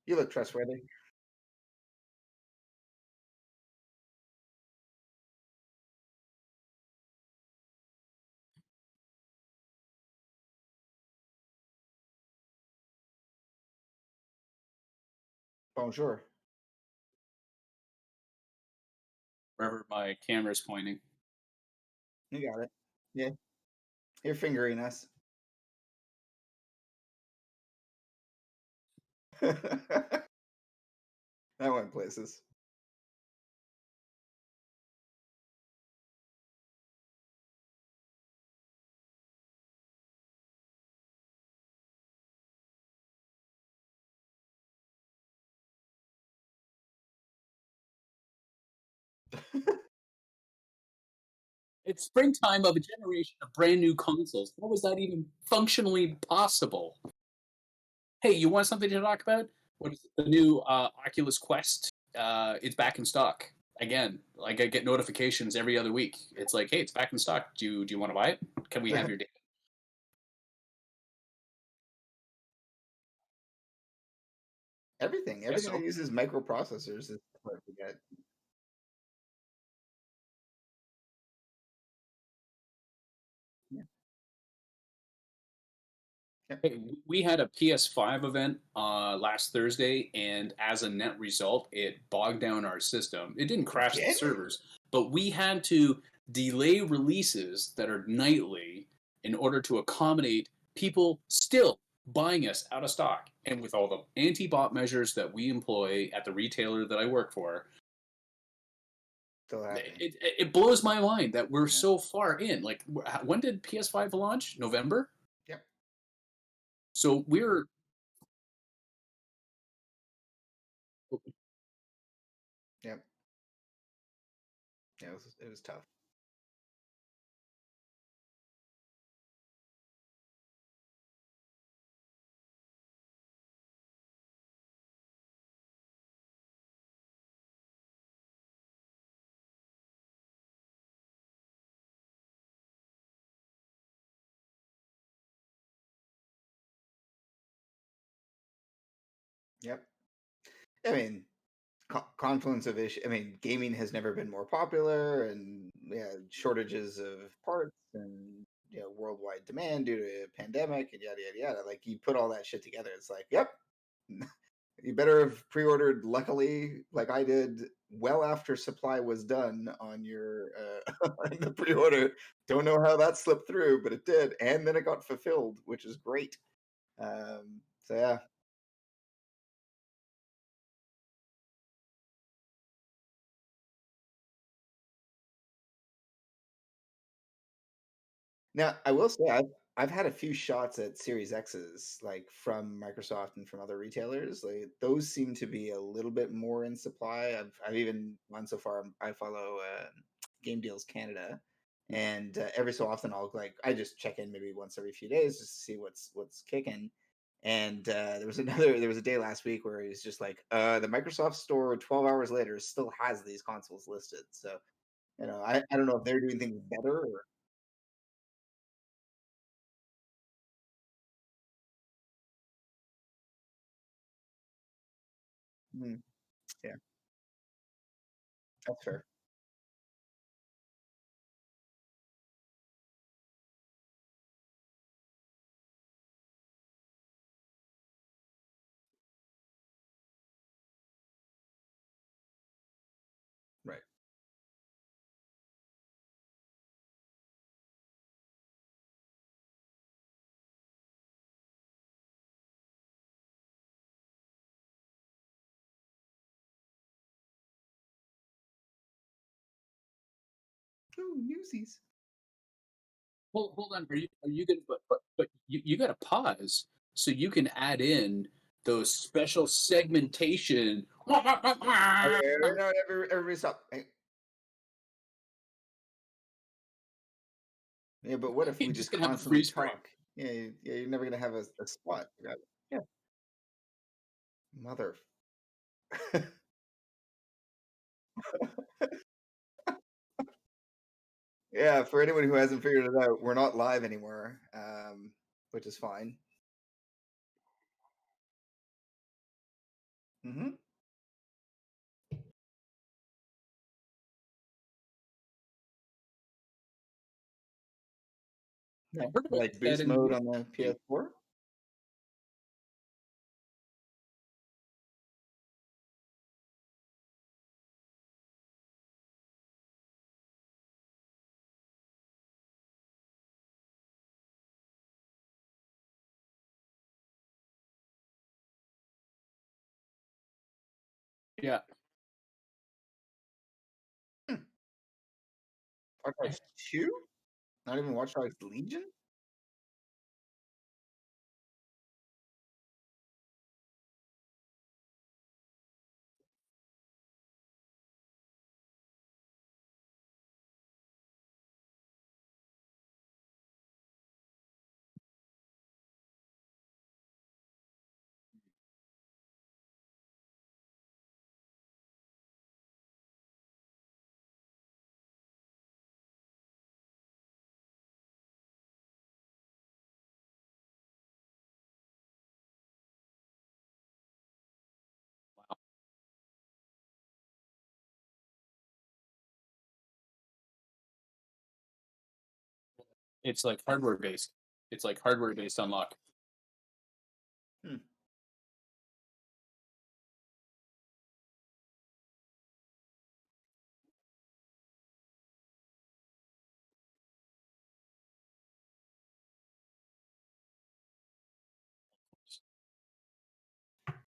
You look trustworthy. Bonjour. Wherever my camera's pointing. You got it. Yeah, you're fingering us. That went places. It's springtime of a generation of brand new consoles. How was that even functionally possible? Hey, you want something to talk about? What is it? The new Oculus Quest? It's back in stock again. Like I get notifications every other week. It's like, hey, it's back in stock. Do you want to buy it? Can we have your data? Guess Everything that so. uses microprocessors is hard to get. Yeah. Yep. Hey, we had a PS5 event last Thursday, and as a net result, it bogged down our system. It didn't It crash the did? servers, but we had to delay releases that are nightly in order to accommodate people still buying us out of stock. And with all the anti bot measures that we employ at the retailer that I work for, Still happening. it blows my mind that we're Yeah. so far in. Like, when did PS5 launch? November? Yep. So we're. Yep. Yeah, it was tough. Yep. I mean, confluence of issue. I mean, gaming has never been more popular, and yeah, shortages of parts, and worldwide demand due to a pandemic, and yada yada yada. Like you put all that shit together, it's like, yep, you better have pre-ordered. Luckily, like I did, well after supply was done on your on the pre-order. Don't know how that slipped through, but it did, and then it got fulfilled, which is great. So yeah. Now, I will say I've had a few shots at Series X's, like from Microsoft and from other retailers. Like those seem to be a little bit more in supply. I've even gone so far. I follow Game Deals Canada, and every so often I just check in maybe once every few days just to see what's kicking. And there was a day last week where he was just like, the Microsoft store 12 hours later still has these consoles listed. So I don't know if they're doing things better or. Hmm, yeah, that's fair. Right. Oh, Newsies. Hold on. Are you gonna but you got to pause so you can add in those special segmentation. Okay, no, everybody stop. Hey, yeah, but what if You're we just just gonna have a constantly freeze frame. talk? Yeah, yeah, you're never gonna have a spot. Yeah, mother. Yeah, for anyone who hasn't figured it out, we're not live anymore, which is fine. Hmm. I heard about Like that boost in the mode movie. on the PS4. Yeah. Hmm. Watch Dogs 2? Not even Watch Dogs Legion? Wow. It's like hardware based. It's like hardware based unlock. Hmm.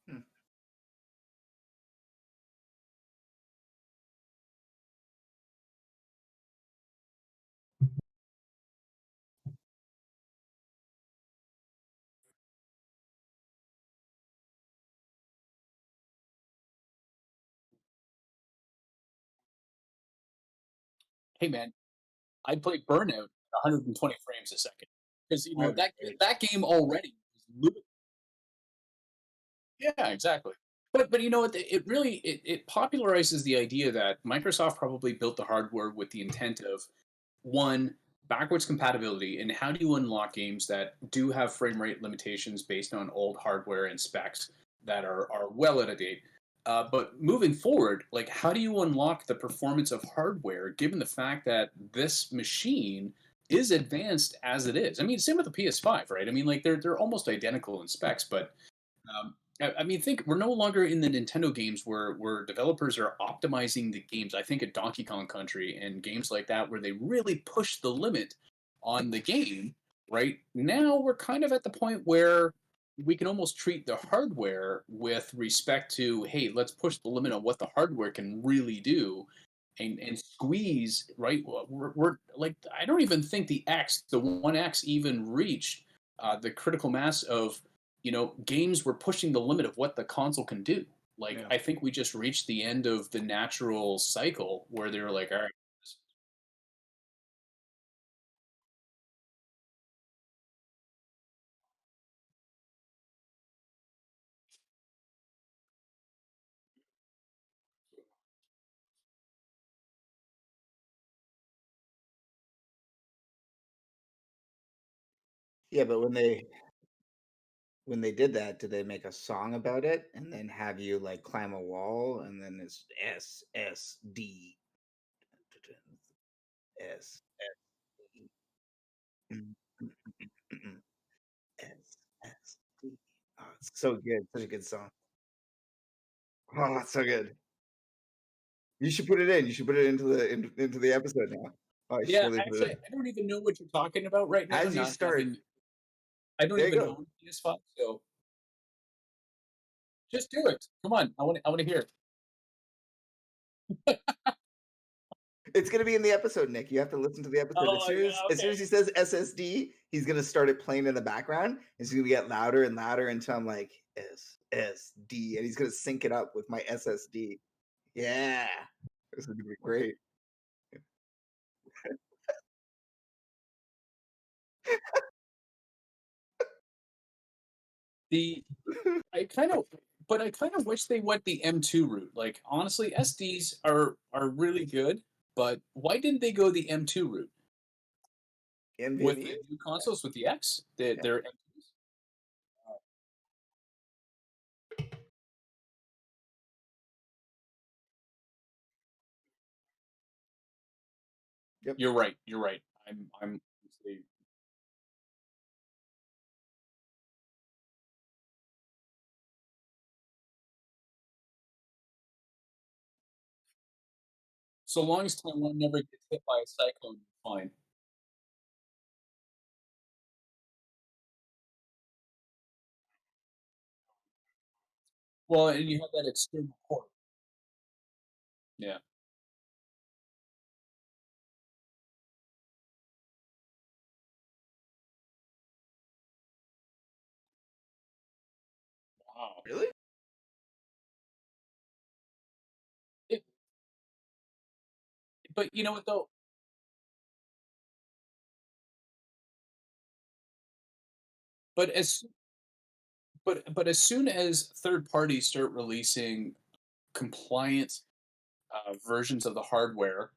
Hmm. Hey man, I played Burnout at 120 frames a second because I would agree. that game already was yeah, exactly. But you know what? It really it popularizes the idea that Microsoft probably built the hardware with the intent of one backwards compatibility and how do you unlock games that do have frame rate limitations based on old hardware and specs that are well out of date. But moving forward, like how do you unlock the performance of hardware given the fact that this machine is advanced as it is? I mean, same with the PS5, right? I mean, like they're almost identical in specs, but I mean, think we're no longer in the Nintendo games where developers are optimizing the games. I think at Donkey Kong Country and games like that, where they really push the limit on the game. Right now, we're kind of at the point where we can almost treat the hardware with respect to, hey, let's push the limit on what the hardware can really do, and squeeze. Right, we're like, I don't even think the One X even reached the critical mass of games were pushing the limit of what the console can do. Like, Yeah. I think we just reached the end of the natural cycle where they were like, all right, Yeah, but when they did that, did they make a song about it and then have you like climb a wall and then it's SSD SSD SSD. Oh, it's so good. Such a good song. Oh, it's so good. You should put it in. You should put it into the episode now. Oh, you should yeah, totally put it actually, in. I don't even know what you're talking about right now. As you Not start, having, I don't there you even go. own a PS5, so just do it. Come on, I want to hear. It's gonna be in the episode, Nick. You have to listen to the episode. Oh, yeah, As soon okay. as he says SSD, he's gonna start it playing in the background. It's gonna get louder and louder until I'm like SSD, and he's gonna sync it up with my SSD. Yeah, this is gonna be great. The I kind of, but I kind of wish they went the M2 route. Like honestly, SDs are really good, but why didn't they go the M2 route with the NVMe. new consoles with the X? Yeah. They're M2s. Yep. You're right. You're right. I'm so long as Taiwan never gets hit by a cyclone, fine. Well, and you have that external port. Yeah. Wow. Really? It, but you know what though? But as but as soon as third parties start releasing compliant versions of the hardware,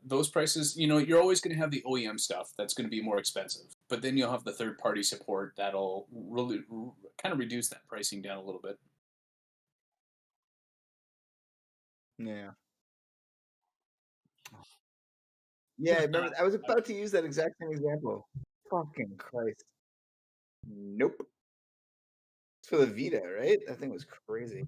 those prices, you're always going to have the OEM stuff that's going to be more expensive. But then you'll have the third party support that'll really kind of reduce that pricing down a little bit. Yeah. Yeah, I remember. I was about to use that exact same example. Fucking Christ. Nope. It's for the Vita, right? That thing was crazy.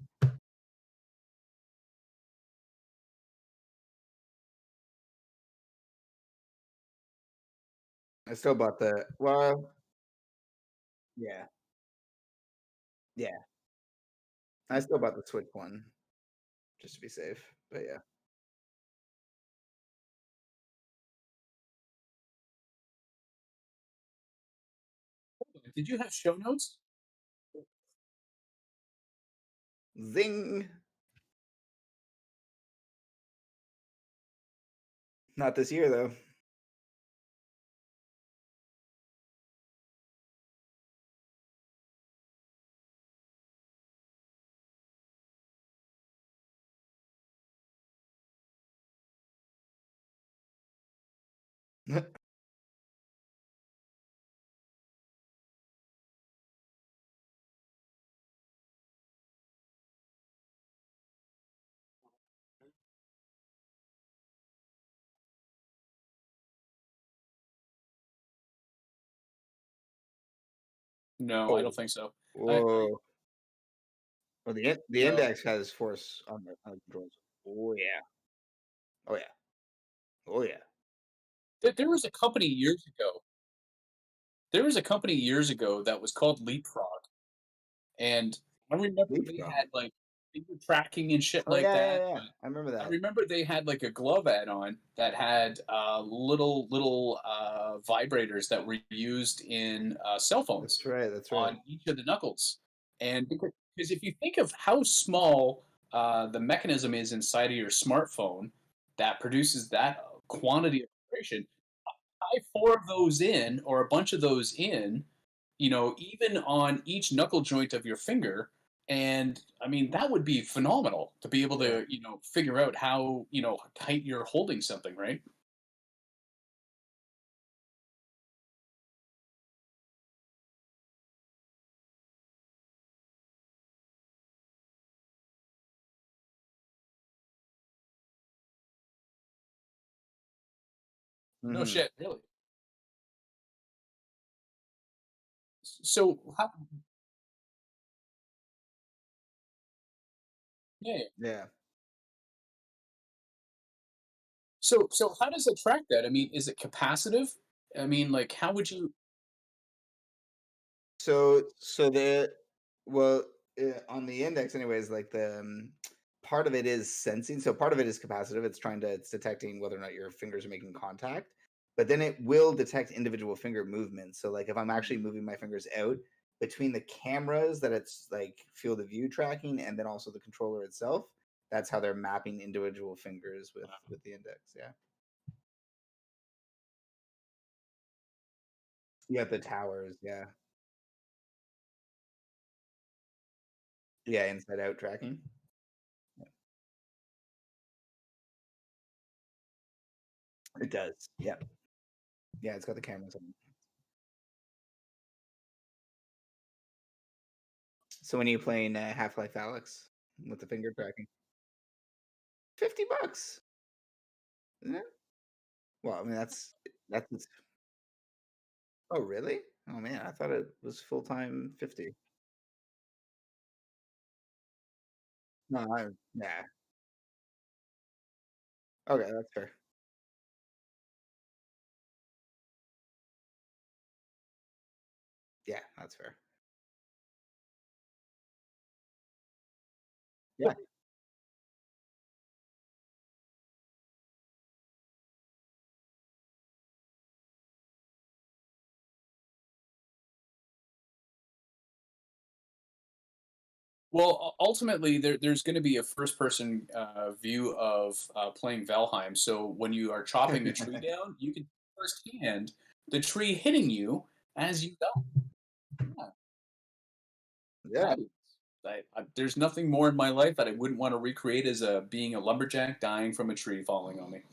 I still bought the well, yeah, yeah. I still bought the Switch one just to be safe. But yeah. Did you have show notes? Zing. Not this year though. No, I Oh, don't think so. I whoa. Well, the no. index has force on the controls. Oh yeah. Oh yeah. Oh yeah. There was a company years ago. There was a company years ago that was called Leapfrog, and I remember they Leapfrog. had like finger tracking and shit Oh like yeah, that. yeah, yeah. But I remember I that. remember they had like a glove add-on that had little vibrators that were used in cell That's phones right. That's right. on each of the knuckles. And because if you think of how small the mechanism is inside of your smartphone that produces that quantity of vibration, tie four of those in or a bunch of those in, even on each knuckle joint of your finger. And I mean, that would be phenomenal to be able Yeah. to, figure out how, tight you're holding something, right? No Hmm. shit, really. So, yeah. Yeah. So how does it track that? I mean, is it capacitive? I mean, like, how would you? So the well on the index, anyways, like part of it is sensing. So part of it is capacitive. It's detecting whether or not your fingers are making contact. But then it will detect individual finger movements. So like if I'm actually moving my fingers out between the cameras that it's like field of view tracking and then also the controller itself, that's how they're mapping individual fingers with the index. Yeah. You have the towers. Yeah. Yeah. Inside out tracking. Yeah. It does. Yeah. Yeah. It's got the cameras on. So when are you playing Half-Life Alex with the finger tracking? $50, isn't it? Well, I mean, that's oh, really? Oh, man, I thought it was full-time 50. No, I yeah. Okay, that's fair. Yeah, that's fair. Yeah. Well, ultimately, there's going to be a first-person view of playing Valheim. So when you are chopping a tree down, you can see firsthand the tree hitting you as you go. Yeah, Yeah. fabulous. There's nothing more in my life that I wouldn't want to recreate as being a lumberjack dying from a tree falling on me.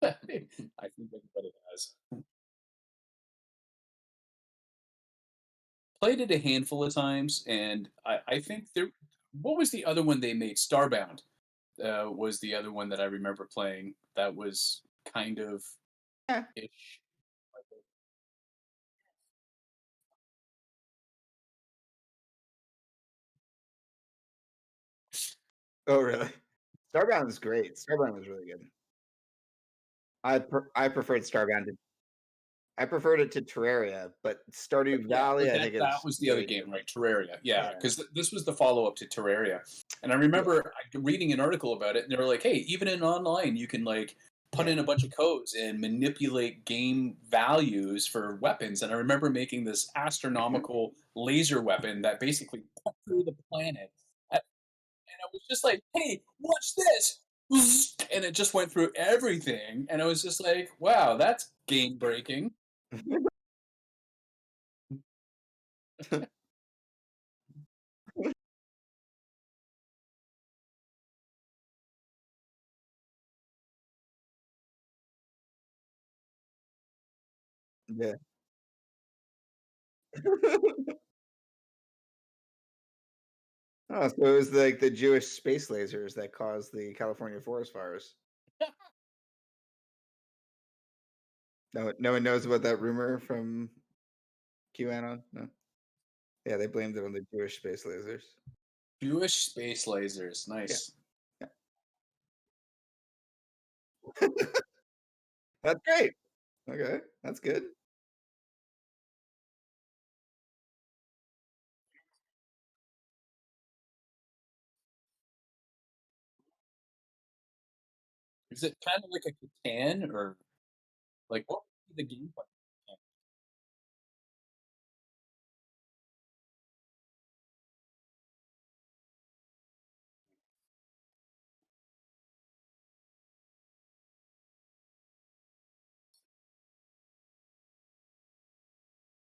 I think everybody has. Played it a handful of times, and I think there. What was the other one they made? Starbound was the other one that I remember playing. That was kind of Yeah. ish. Oh, really? Starbound is great. Starbound was really good. I preferred Starbound to I preferred it to Terraria, but Stardew Yeah, Valley, but I think that is was the other way game, right? different. Terraria. Yeah, Yeah. because this was the follow up to Terraria, and I Yeah. remember reading an article about it, and they were like, "Hey, even in online, you can like put Yeah. in a bunch of codes and manipulate game values for weapons." And I remember making this astronomical laser weapon that basically cut through the planet, and I was just like, "Hey, watch this!" And it just went through everything, and I was just like, "Wow, that's game breaking." Yeah. Oh, so it was like the Jewish space lasers that caused the California forest fires. No one knows about that rumor from QAnon? No? Yeah, they blamed it on the Jewish space lasers. Jewish space lasers, Yeah. nice. Yeah. That's great. Okay, that's good. Is it kind of like a Catan or like what would be the gameplay?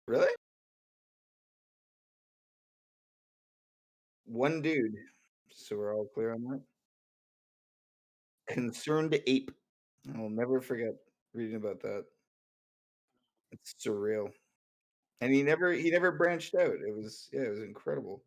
Really? One dude. So we're all clear on that? Concerned ape. I'll never forget reading about that. It's surreal. And he never branched out. It was yeah, it was incredible.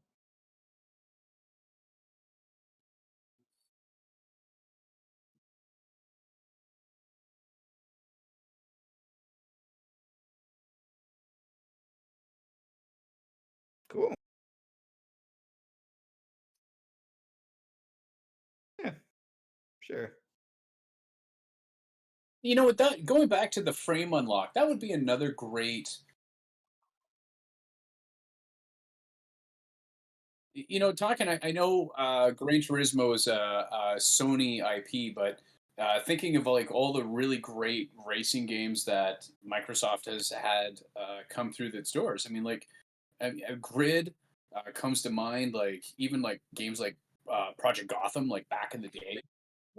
Cool. Yeah, sure. You know what? That going back to the frame unlock, that would be another great. Talking. I know Gran Turismo is a Sony IP, but thinking of like all the really great racing games that Microsoft has had come through its doors. I mean, like a Grid comes to mind. Like even like games like Project Gotham, like back in the day.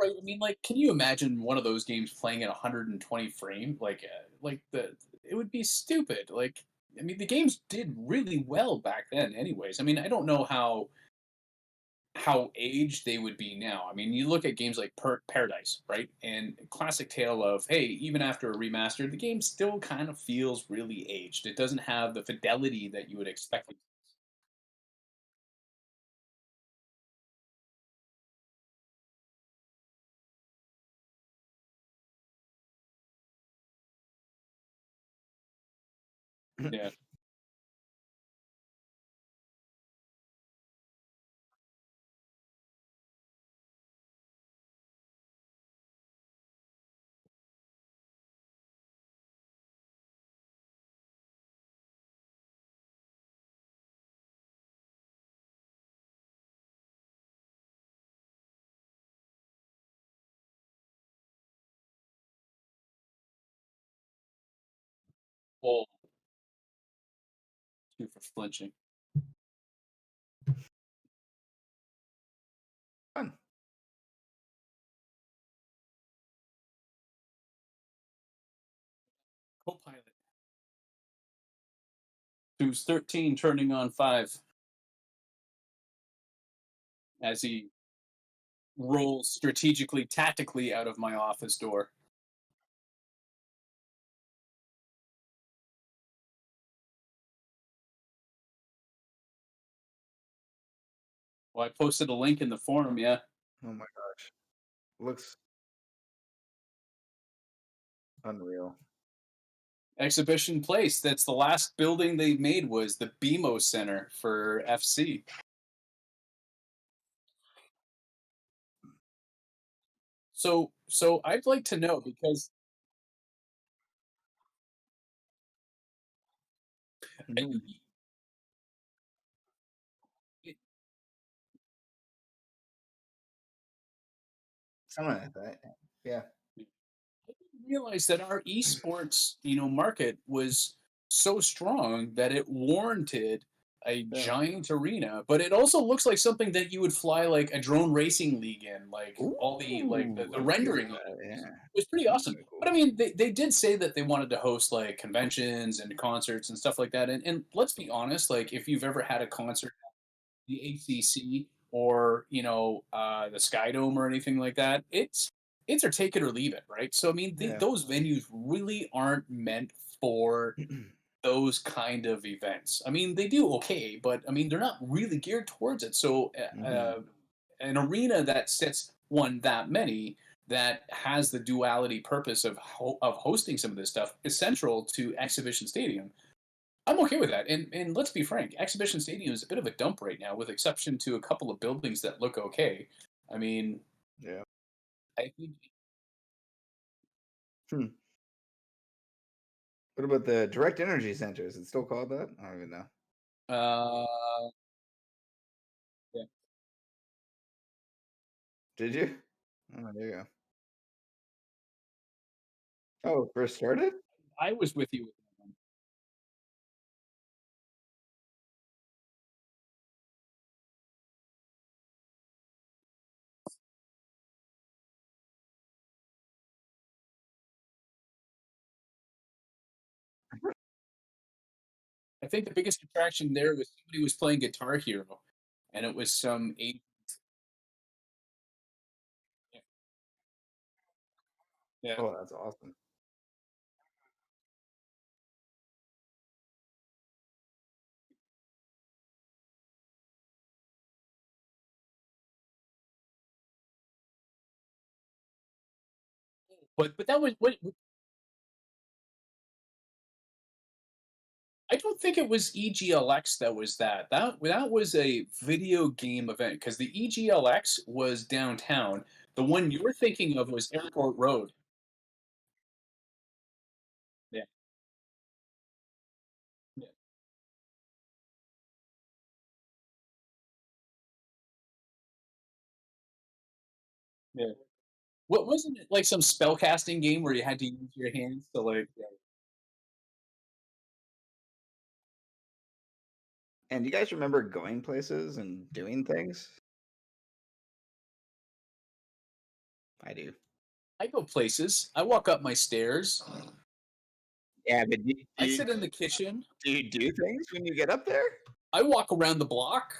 Right. I mean, like, can you imagine one of those games playing at 120 frame? Like it would be stupid. Like, I mean, the games did really well back then, anyways. I mean, I don't know how aged they would be now. I mean, you look at games like Paradise, right? And classic tale of hey, even after a remaster, the game still kind of feels really aged. It doesn't have the fidelity that you would expect. Yeah. Oh, you for flinching. Fun. Copilot. Who's 13 turning on 5 as he rolls strategically, tactically out of my office door. Well, I posted a link in the forum, yeah. Oh my gosh. Looks unreal. Exhibition Place. That's the last building they made was the BMO Center for FC. So I'd like to know because I- Mhm. I Something like that. Yeah. didn't realize that our esports, market was so strong that it warranted a Yeah. giant arena, but it also looks like something that you would fly like a drone racing league in, like all the like Ooh, the I'm okay rendering with on it that. Yeah. was pretty That's awesome. kinda cool. But I mean, they did say that they wanted to host like conventions and concerts and stuff like that. And let's be honest, like if you've ever had a concert the ACC or the Skydome or anything like that. It's or take it or leave it, right? So I mean, Yeah. those venues really aren't meant for those kind of events. I mean, they do okay, but I mean, they're not really geared towards it. So Mhm. an arena that sits one that many that has the duality purpose of of hosting some of this stuff is central to Exhibition Stadium. I'm okay with that. And let's be frank, Exhibition Stadium is a bit of a dump right now, with exception to a couple of buildings that look okay. I mean, Yeah. I think Hmm. What about the direct energy center? Is it still called that? I don't even know. uh yeah. Did you? Oh, there you go. Oh, first started? I was with you with that one. I think the biggest attraction there was somebody was playing Guitar Hero, and it was some eight. Yeah, yeah. Oh, that's awesome. But that was what I don't think it was EGLX that was that. That was a video game event because the EGLX was downtown. The one you're thinking of was Airport Road. Yeah, yeah, yeah. What wasn't it like some spellcasting game where you had to use your hands to like? Yeah. And you guys remember going places and doing things? I do. I go places. I walk up my stairs. Yeah, but do I sit in the kitchen. you do things when you get up there? I walk around the block.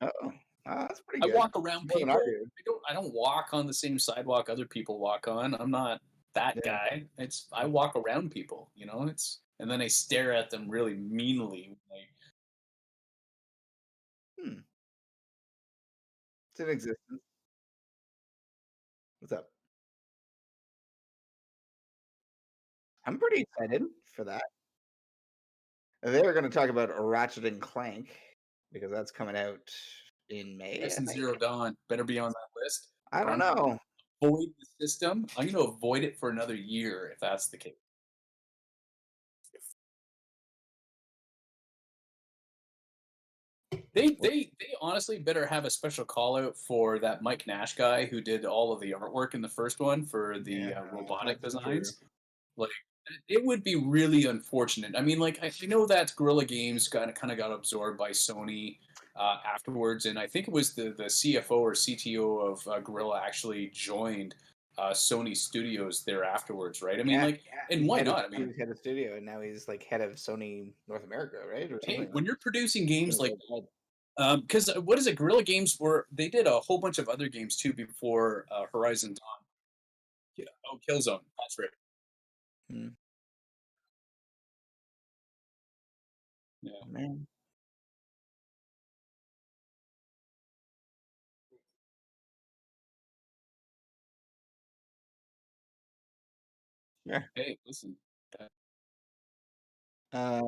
Oh, that's pretty I good. walk around More than I people. do. I don't walk on the same sidewalk other people walk on. I'm not that Yeah. guy. It's I walk around people, It's and then I stare at them really meanly. Like, Hmm. It's in existence. What's up? I'm pretty excited for that. They're going to talk about Ratchet and Clank because that's coming out in May, I Horizon think. Zero Dawn better be on that list. I don't I'm going to know. avoid the system. I'm going to avoid it for another year if that's the case. They honestly better have a special call out for that Mike Nash guy who did all of the artwork in the first one for Yeah, the robotic that's true. designs. Like it would be really unfortunate. I mean, like I know that Guerrilla Games kind of got absorbed by Sony afterwards, and I think it was the CFO or CTO of Guerrilla actually joined Sony Studios there afterwards, right? I mean, Yeah, like, yeah. and why not? I He mean, was head of studio, and now he's like head of Sony North America, right, or hey, something. when you're producing games Something like so bad. because what is it? Guerrilla Games were they did a whole bunch of other games too before Horizon Dawn. Yeah, oh, Killzone. That's right. Hmm, Yeah. man. Yeah. Hey, listen. Uh, Uh,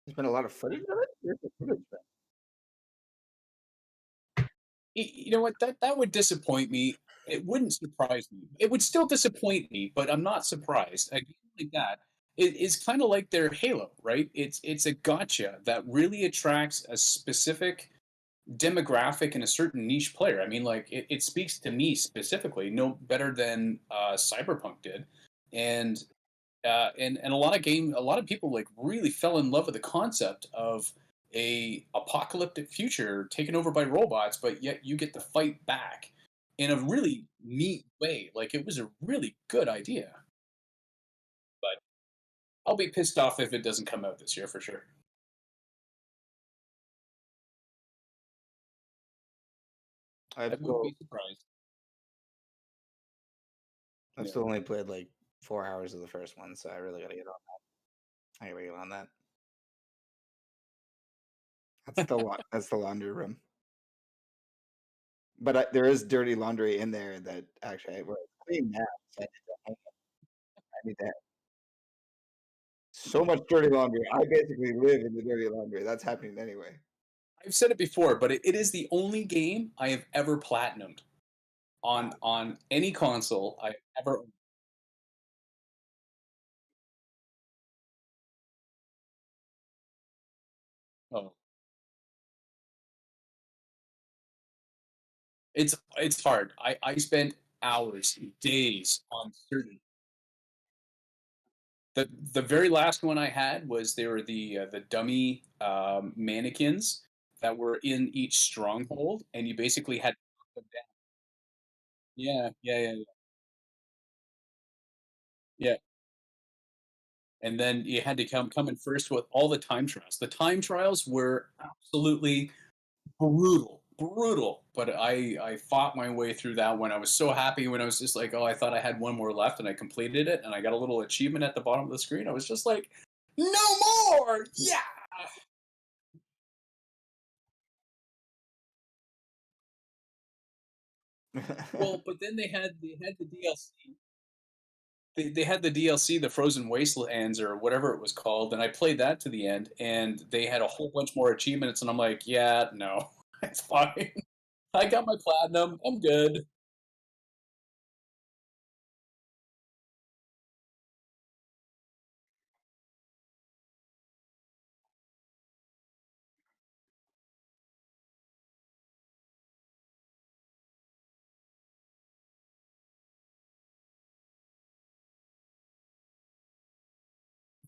there's been a lot of footage of it. Where's the footage you know what? That would disappoint me. It wouldn't surprise me. It would still disappoint me, but I'm not surprised. A game like that is kind of like their Halo, right? It's a gotcha that really attracts a specific demographic and a certain niche player. I mean, like it speaks to me specifically, no better than Cyberpunk did, and a lot of people like really fell in love with the concept of a apocalyptic future taken over by robots, but yet you get to fight back in a really neat way. Like it was a really good idea, but I'll be pissed off if it doesn't come out this year for sure. I I've wouldn't still be surprised. I've Yeah. still only played like 4 hours of the first one, so I really gotta get on. I gotta get on that. That's the laundry room. But there is dirty laundry in there that actually well, it's clean now. So I need to have so much dirty laundry. I basically live in the dirty laundry. That's happening anyway. I've said it before, but it is the only game I have ever platinumed Wow. on any console I ever. Oh, it's hard. I spent hours, days on certain. The very last one I had was they were the dummy mannequins that were in each stronghold, and you basically had to knock them down. Yeah, yeah, yeah, yeah. Yeah. And then you had to come in first with all the time trials. The time trials were absolutely brutal, brutal. But I fought my way through that one. I was so happy when I was just like, oh, I thought I had one more left, and I completed it, and I got a little achievement at the bottom of the screen. I was just like, no more, yeah. Well, but then they had the DLC. They had the DLC, the Frozen Wastelands or whatever it was called, and I played that to the end, and they had a whole bunch more achievements, and I'm like, yeah, no, it's fine. I got my platinum. I'm good.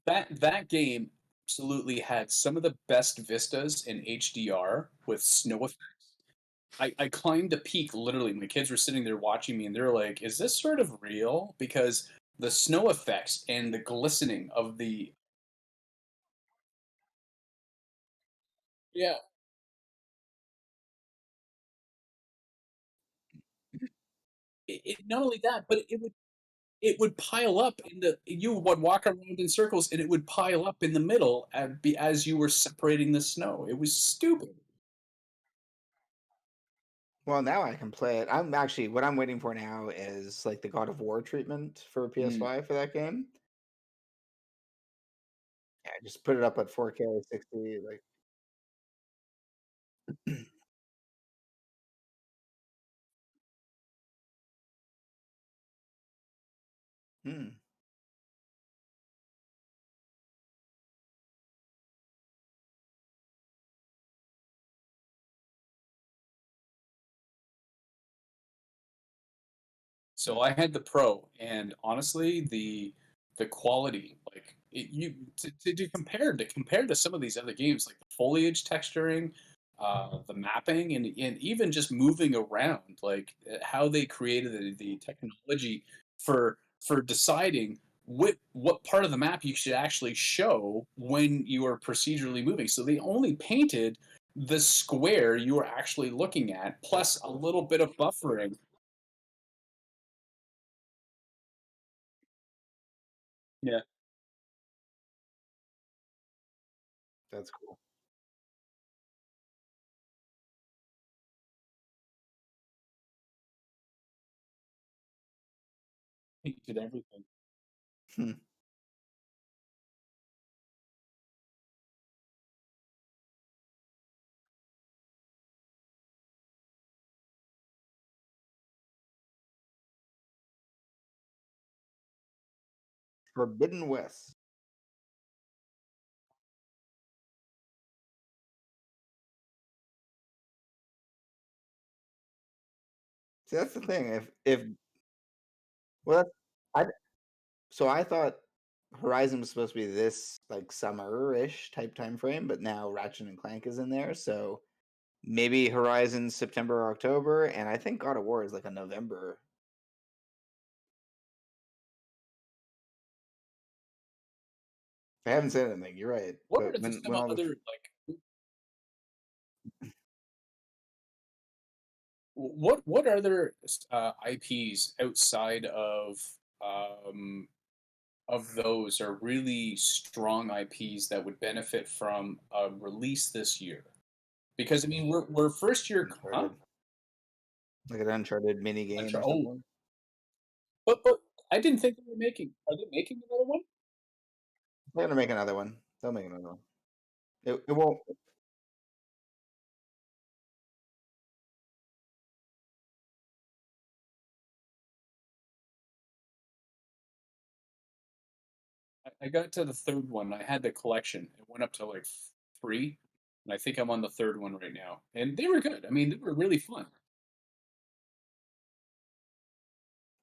That game absolutely had some of the best vistas in HDR with snow effects. I climbed a peak literally. My kids were sitting there watching me, and they're like, "Is this sort of real?" Because the snow effects and the glistening of the yeah, not only that, but it would pile up in the you would walk around in circles, and it would pile up in the middle as you were separating the snow. It was stupid. Well, now I can play it. I'm actually what I'm waiting for now is like the God of War treatment for Mm. PS5 for that game. Yeah, just put it up at 4K 60 like hmm. So I had the Pro, and honestly, the quality, like to compare to some of these other games, like the foliage texturing, the mapping, and even just moving around, like how they created the technology for deciding what part of the map you should actually show when you are procedurally moving. So they only painted the square you are actually looking at, That's plus a cool. little bit of buffering. Yeah. That's cool. He did everything. Hmm. Forbidden West. See, that's the thing. If well, so I thought Horizon was supposed to be this like summer-ish type time frame, but now Ratchet and Clank is in there, so maybe Horizon September or October, and I think God of War is like a November. I haven't said anything. You're right, What but are the when some all the other like what other IPs outside um, of those are really strong IPs that would benefit from a release this year? Because I mean, we're first year, huh? Uncharted, like an Uncharted mini game or Oh, something. but I didn't think they were making. Are they making another one? They're gonna make another one. They'll make another one. It won't. I got to the third one. I had the collection. It went up to like three, and I think I'm on the third one right now. And they were good. I mean, they were really fun.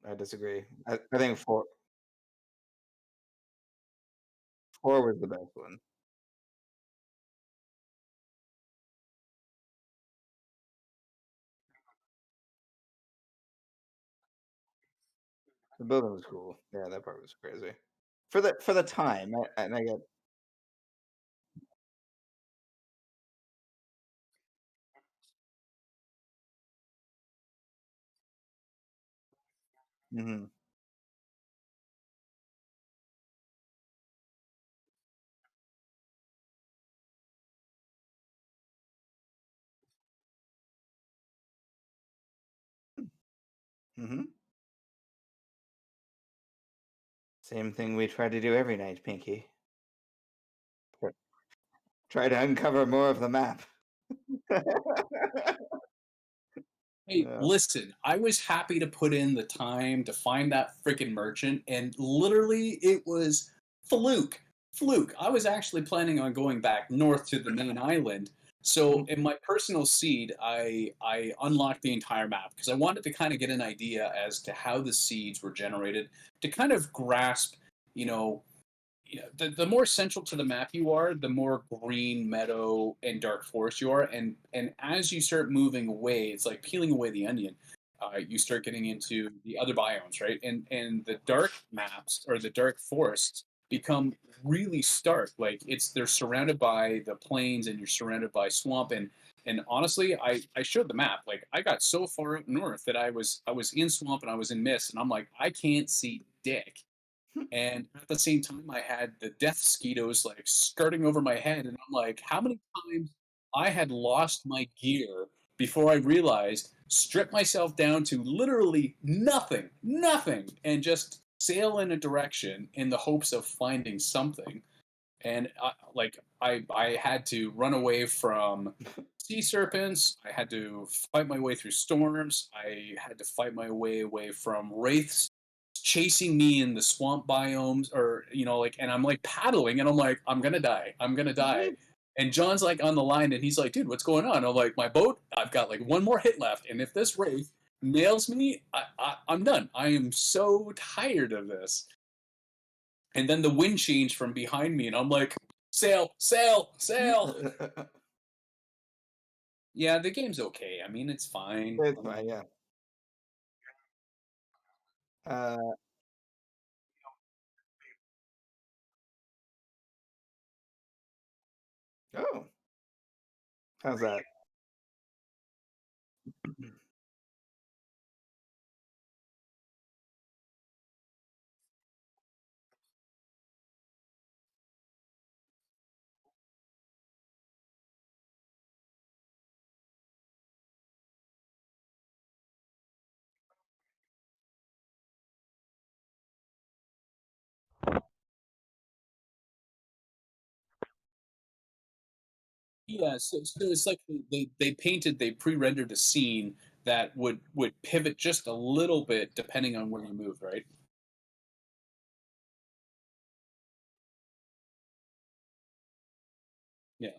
I disagree. I think four was the best one. The building was cool. Yeah, that part was crazy. For the time, and I get. Hmm. Hmm. Same thing we try to do every night, Pinky. Try to uncover more of the map. Hey, Yeah. listen, I was happy to put in the time to find that freaking merchant, and literally it was fluke. Fluke. I was actually planning on going back north to the main island. So in my personal seed, I unlocked the entire map because I wanted to kind of get an idea as to how the seeds were generated to kind of grasp, you know, the more central to the map you are, the more green meadow and dark forest you are, and as you start moving away, it's like peeling away the onion. You start getting into the other biomes, right? And the dark maps or the dark forests become really stark. Like they're surrounded by the plains, and you're surrounded by swamp. And honestly, I showed the map. Like I got so far up north that I was in swamp and I was in mist, and I'm like I can't see dick. And at the same time, I had the death mosquitoes like skirting over my head, and I'm like, how many times I had lost my gear before I realized, strip myself down to literally nothing, and just sail in a direction in the hopes of finding something. And I had to run away from sea serpents. I had to fight my way through storms. I had to fight my way away from wraiths chasing me in the swamp biomes, or and I'm like paddling, and I'm like, I'm gonna die, and John's like on the line, and he's like, dude, what's going on? I'm like, my boat, I've got like one more hit left, and if this wraith nails me, I'm done. I am so tired of this. And then the wind changed from behind me, and I'm like, sail, sail, sail. Yeah, the game's okay. I mean, it's fine. It's fine, yeah. Uh, oh, how's that? Yeah, so it's like they pre-rendered a scene that would pivot just a little bit depending on where you moved, right? Yeah.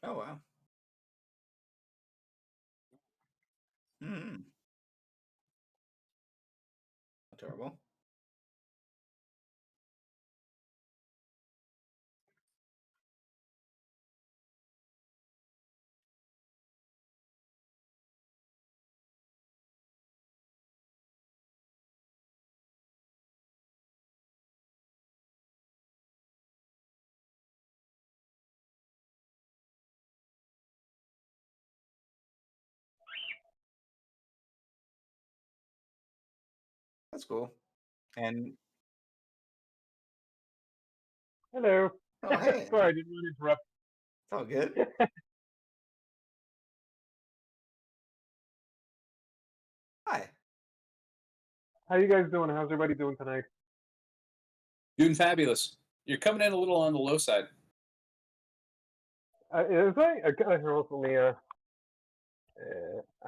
Oh, wow. Mm, not terrible. That's cool. And Hello. oh, hey, Sorry, I didn't want to interrupt. it's all good. Hi. How you guys doing? How's everybody doing tonight? Doing fabulous. You're coming in a little on the low side. Is I got here ultimately.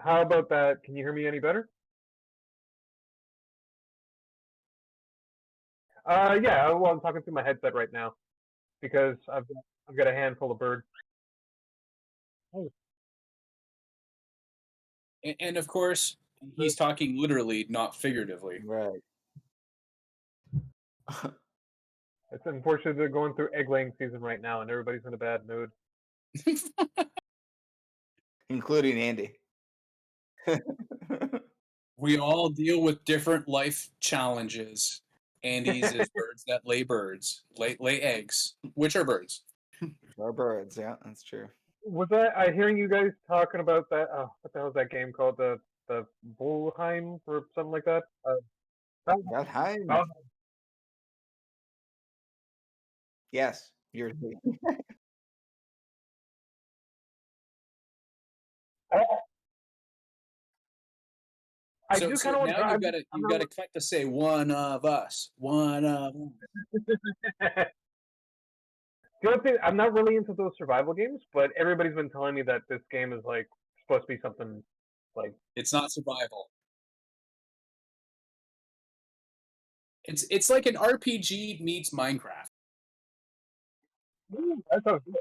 How about that? Can you hear me any better? Yeah. Well, I'm talking through my headset right now because I've got a handful of birds. Oh, And of course, he's talking literally, not figuratively. Right. it's unfortunate they're going through egg laying season right now, and everybody's in a bad mood. Including Andy. We all deal with different life challenges. Andy's is birds that lay birds, lay eggs, which are birds. For birds, yeah, that's true. Was that I hearing you guys talking about that? What the hell is that game called? The Bullheim or something like that? Valheim. Val- Yes, you're. I So do so kind of want now to. I'm you've not. got to click to say one of us, one of. The other thing, I'm not really into those survival games, but everybody's been telling me that this game is like supposed to be something like. It's not survival. It's like an RPG meets Minecraft. Ooh, that sounds good.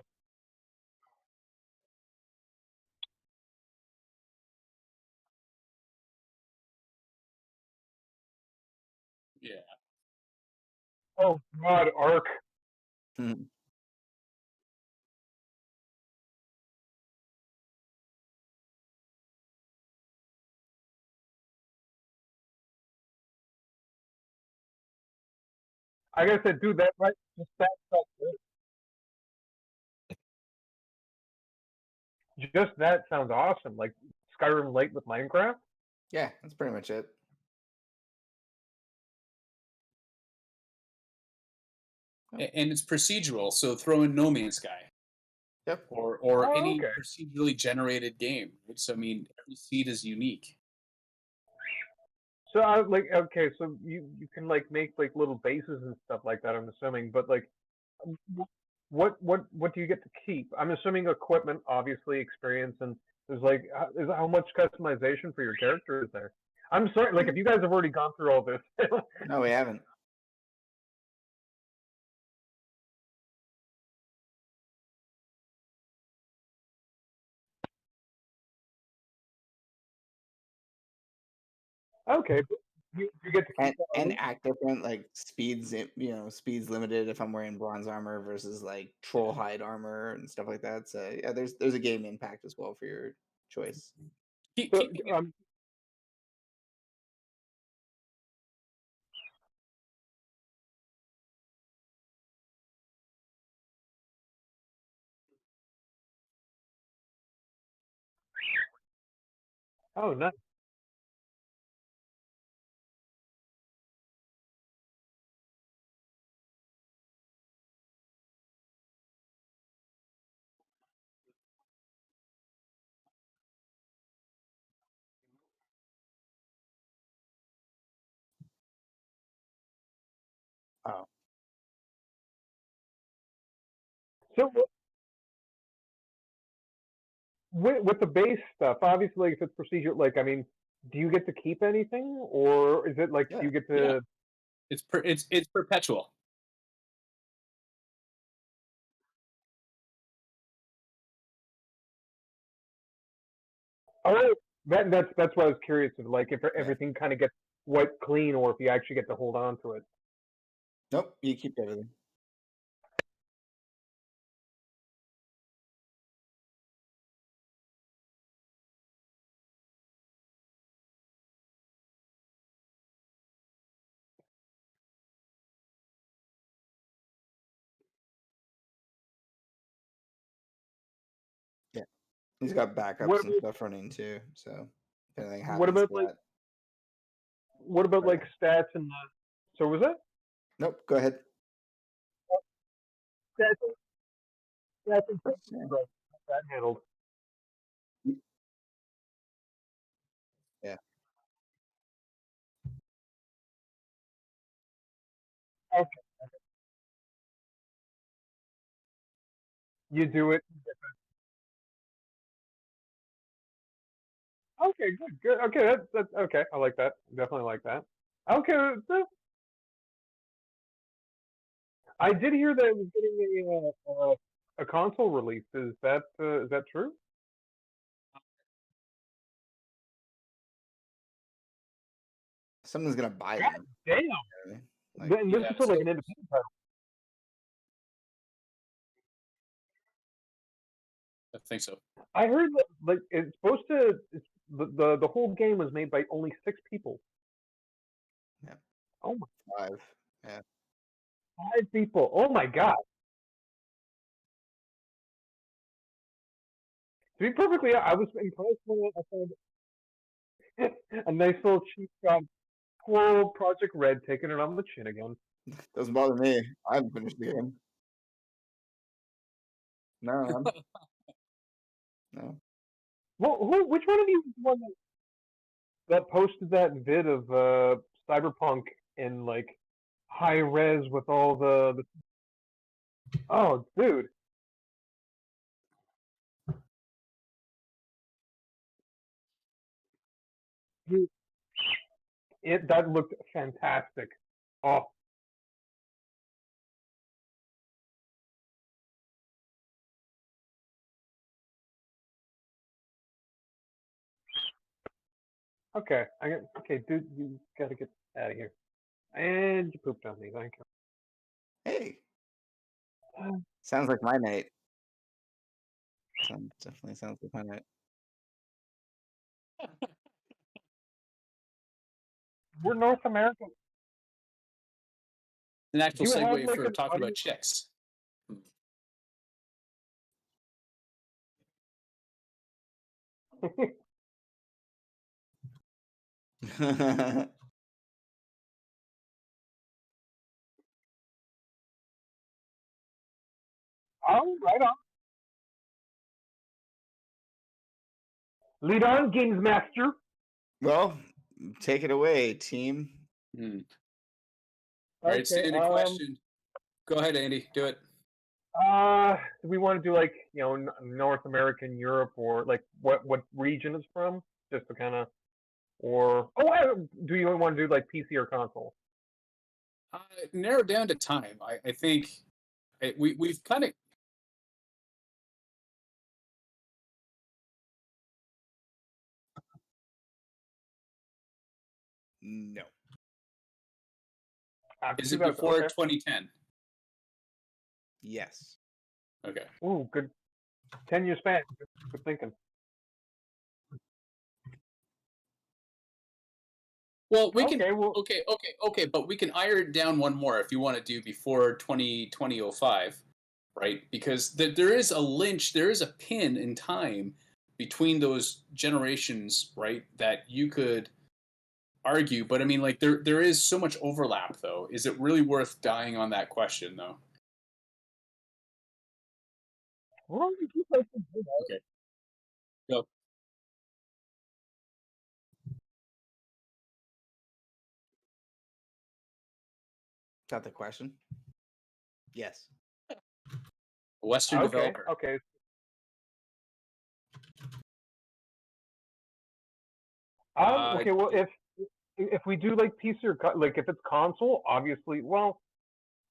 Yeah. Oh God, Ark. Mhm. I gotta say, dude, that right, just that felt good. Just that sounds awesome. Like Skyrim Lite with Minecraft. Yeah, that's pretty much it. And it's procedural, so throw in No Man's Sky Yep. or Oh, any okay. procedurally generated game. So I mean, every seed is unique. So I like okay, so you can like make like little bases and stuff like that. I'm assuming, but like, what do you get to keep? I'm assuming equipment, obviously, experience, and there's like is how much customization for your character is there? I'm sorry, like if you guys have already gone through all this. No, we haven't. Okay, but you get to keep And act different, like speeds. Speeds limited if I'm wearing bronze armor versus like troll hide armor and stuff like that. So yeah, there's a game impact as well for your choice. so, Keeping it. oh nice. Oh, So with the base stuff, obviously, like, if it's procedure, like I mean, do you get to keep anything, or is it like yeah. you get Yeah, to? it's perpetual. Oh, that's why I was curious of like if Yeah. everything kind of gets wiped clean, or if you actually get to hold on to it. Nope. You keep everything. Yeah. He's got What backups and about stuff running too. So if anything what happens about to like that, what about right. like stats and so was that Nope. Go ahead. stats, stats and Yeah. right, that handled? Yeah. Okay, you do it. Okay, good. Okay, that's okay. I like that. Definitely like that. Okay, I did hear that it was getting a console release. Is that true? Someone's gonna buy God them. damn! Really. Like, Then this Yeah. is for like an independent title. I think so. I heard that like it's supposed to. The whole game was made by only 6 people. yeah, Oh my, 5. Yeah. 5 people. Oh my god. To be perfectly, I was impressed when I found a nice little cheap shot. Poor old Project Red taking it on the chin again. Doesn't bother me. I haven't finished the game. No, no. Well, which one of you was the one that posted that vid of Cyberpunk in like high res with all the oh, dude. Dude, that looked fantastic. Oh, okay. Okay, dude, you gotta get out of here. And you pooped on me. Thank you. Hey, sounds like my night. Definitely sounds like my night. We're North America. An actual Do you have, segue like, for an talking audio- about chicks. Oh, right on. Lead on, Games Master. Well, take it away, team. Hmm. All right, Okay. standard question. Go ahead, Andy. Do it. Do we want to do like North American, Europe, or like what region it's from, just to kind of, or do you want to do like PC or console? Narrow down to time. I think we've kind of. No. After Is it 2000, before okay. 2010? Yes. Okay. Ooh, good. 10-year span. Good thinking. Well, we can. Okay, well, Okay. But we can iron it down one more if you want to do before 2005, right? Because there is a lynch, there is a pin in time between those generations, right? That you could argue, but I mean, like there is so much overlap, though. Is it really worth dying on that question, though? well, you keep like Okay, go. Is that the question? Yes. Western okay, developer. okay. Okay, well, if we do like PC or like if it's console, obviously, well,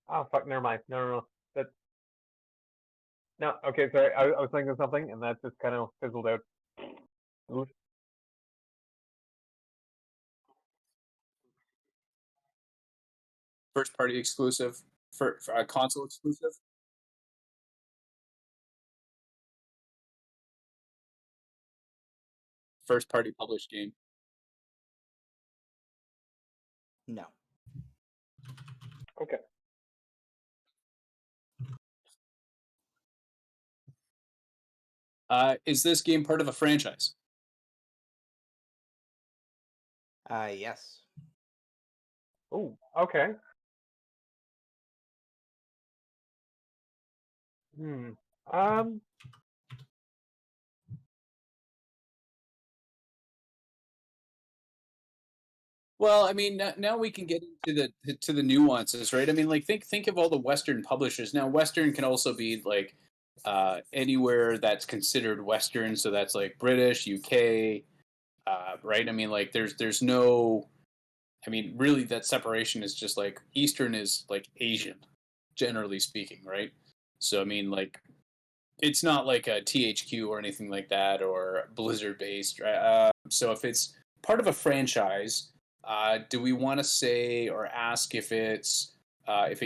oh fuck, never mind. No. That no. Okay, sorry. I was thinking of something, and that just kind of fizzled out. Oof. First party exclusive for a console exclusive. First party published game. No. Okay. Is this game part of a franchise? Yes. Oh, okay. Hmm. Um. Well, I mean, now we can get into the nuances, right? I mean, like think of all the Western publishers. Now, Western can also be like anywhere that's considered Western, so that's like British, UK, right? I mean, like there's no, I mean, really that separation is just like Eastern is like Asian, generally speaking, right? So I mean, like it's not like a THQ or anything like that or Blizzard based, right? So if it's part of a franchise, do we want to say or ask if it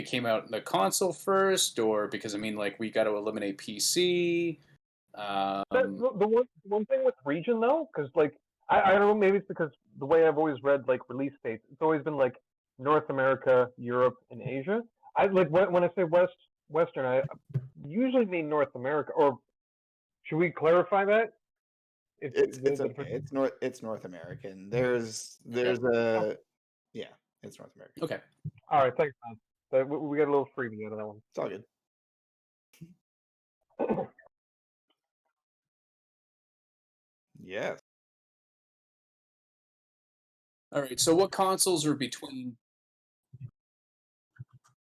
came out in the console first, or because I mean, like we got to eliminate PC? The one thing with region though, because like I don't know, maybe it's because the way I've always read like release dates, it's always been like North America, Europe, and Asia. I like when I say Western, I usually mean North America or Should we clarify that? It's okay. It's North American. There's a yeah. It's North American. Okay. All right, thanks, man. We got a little freebie out of that one. It's all good. Yes. All right. So what consoles are between?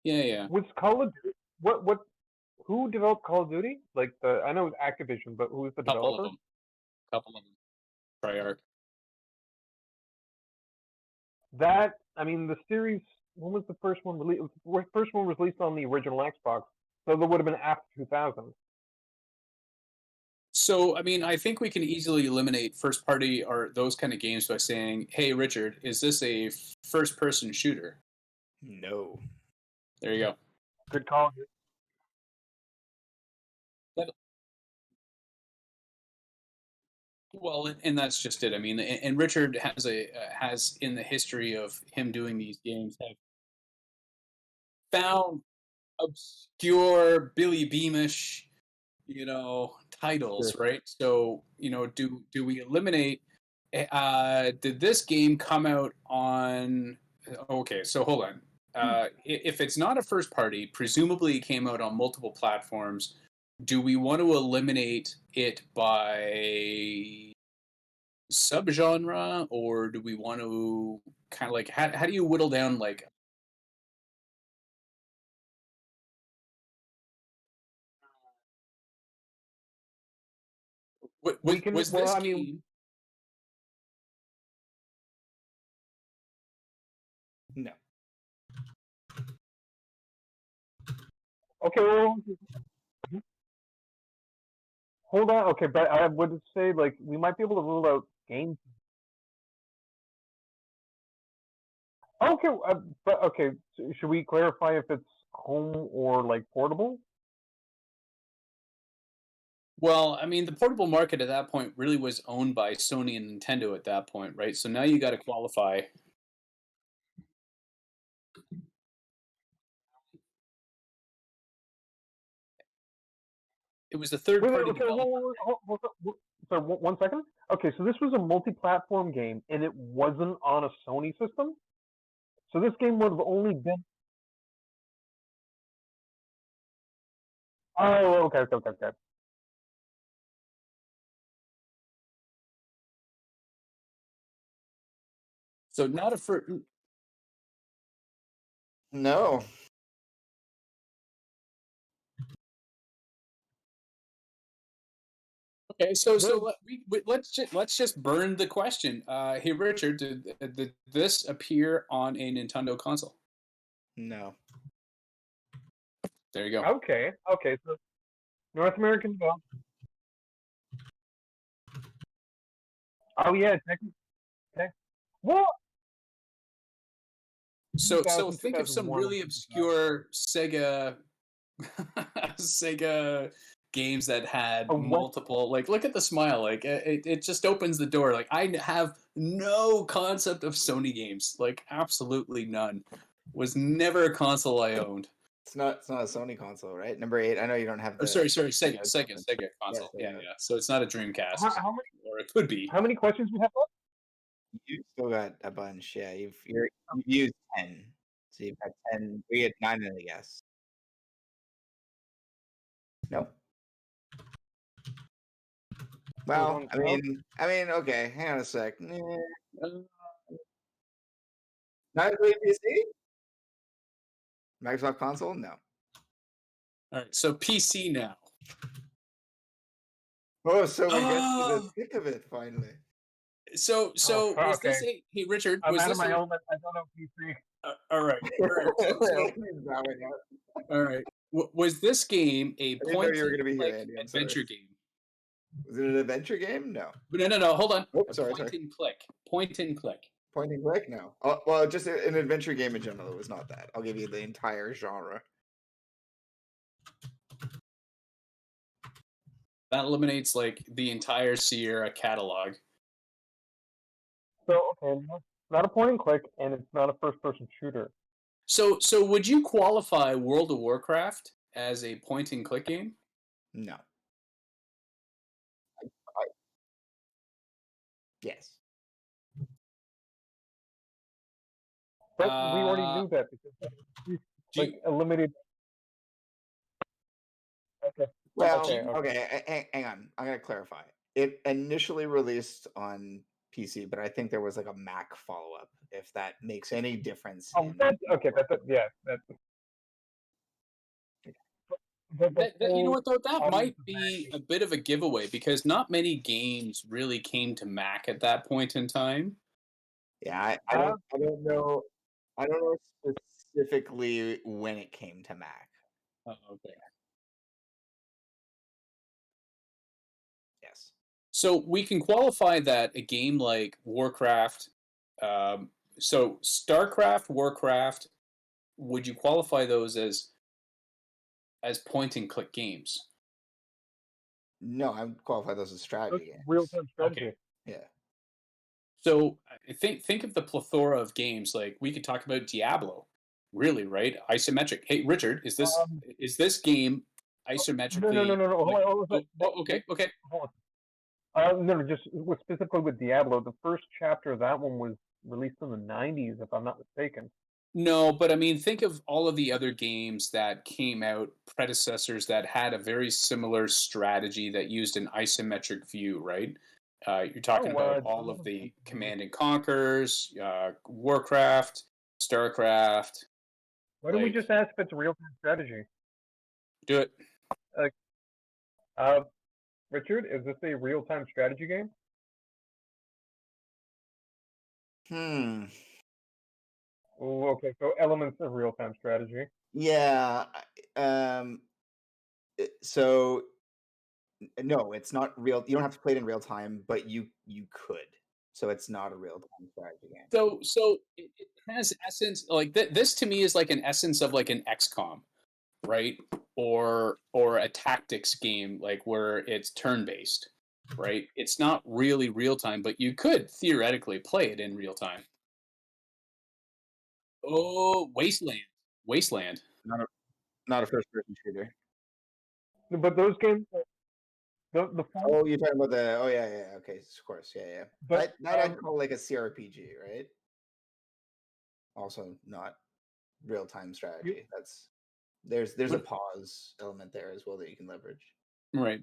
Yeah. Was Call of Duty what? Who developed Call of Duty? Like I know it was Activision, but who's the developer? Couple of them. Treyarch. That the series. When was the first one released? The first one was released on the original Xbox, so that would have been after 2000. So, I think we can easily eliminate first party or those kind of games by saying, hey, Richard, is this a first person shooter? No. There you go. Good call. Well, and that's just it. And Richard has in the history of him doing these games have found obscure Billy Beamish, titles, Sure. right? So, do we eliminate? Did this game come out on? Okay, so hold on. If it's not a first party, presumably it came out on multiple platforms. Do we want to eliminate it by subgenre, or do we want to kind of like how do you whittle down like? Was this game? No. Okay, well, hold on. Okay, but I would say like we might be able to rule out games. Okay, but okay, so should we clarify if it's home or like portable? Well, the portable market at that point really was owned by Sony and Nintendo at that point, right? So now you got to qualify. It was a third-party developer. Sorry, 1 second. Okay, so this was a multi-platform game, and it wasn't on a Sony system. So this game would have only been. Oh, okay. So not a first. No. Okay, so let's just burn the question. Hey, Richard, did this appear on a Nintendo console? No. There you go. Okay, so North American development. Oh yeah, okay. What? So think of some really obscure Sega games that had multiple. Like, look at the smile. Like, it just opens the door. Like, I have no concept of Sony games. Like, absolutely none. Was never a console I owned. It's not a Sony console, right? Number 8. I know you don't have the. Sorry, Sega console. Yeah. So it's not a Dreamcast. How many? Or it could be. How many questions we have left? You still got a bunch. Yeah, you've used 10. So you've got 10. We had 9 in the guess. Nope. Well, okay. Hang on a sec. Not really PC? Microsoft console? No. All right, so PC now. Oh, so we get to the thick of it finally. So was this hey Richard? I'm was out this of my element. I don't know PC. All right. All right. Was this game a point-and-click adventure game? Was it an adventure game? No. No. Hold on. Oh, sorry. Point and click. Point and click? No. Well, just an adventure game in general. It was not that. I'll give you the entire genre. That eliminates like the entire Sierra catalog. So okay, not a point and click, and it's not a first-person shooter. So would you qualify World of Warcraft as a point and click game? No. Yes. But we already knew that because we eliminated. Okay. Well, okay. hang on. I'm gonna clarify. It initially released on PC, but I think there was like a Mac follow-up. If that makes any difference. That's okay. Yeah. You know what though? That might be a bit of a giveaway because not many games really came to Mac at that point in time. Yeah, I don't know. I don't know specifically when it came to Mac. Oh, okay. Yes. So we can qualify that a game like Warcraft, so StarCraft, Warcraft, would you qualify those as point and click games? No, I would qualify those as strategy games. Real-time strategy. Okay. Yeah. So think of the plethora of games. Like we could talk about Diablo, really, right? Isometric. Hey, Richard, is this game isometrically? No. Okay. Hold on. No, just specifically with Diablo, the first chapter of that one was released in the 90s, if I'm not mistaken. No, but I mean, think of all of the other games that came out, predecessors that had a very similar strategy that used an isometric view, right? You're talking about all of the Command and Conquers, Warcraft, StarCraft. Why don't we just ask if it's real-time strategy? Do it. Richard, is this a real-time strategy game? Oh, okay. So elements of real-time strategy. Yeah. So no, it's not real. You don't have to play it in real time, but you could. So it's not a real-time strategy game. So it has essence like this to me is like an essence of like an XCOM, right? Or a tactics game like where it's turn-based, right? It's not really real time, but you could theoretically play it in real time. Oh, Wasteland. Not a first-person shooter. But those games, Oh, you're talking about the. Oh yeah. Okay, of course, yeah. But that I'd call like a CRPG, right? Also not real-time strategy. That's there's a pause element there as well that you can leverage. Right.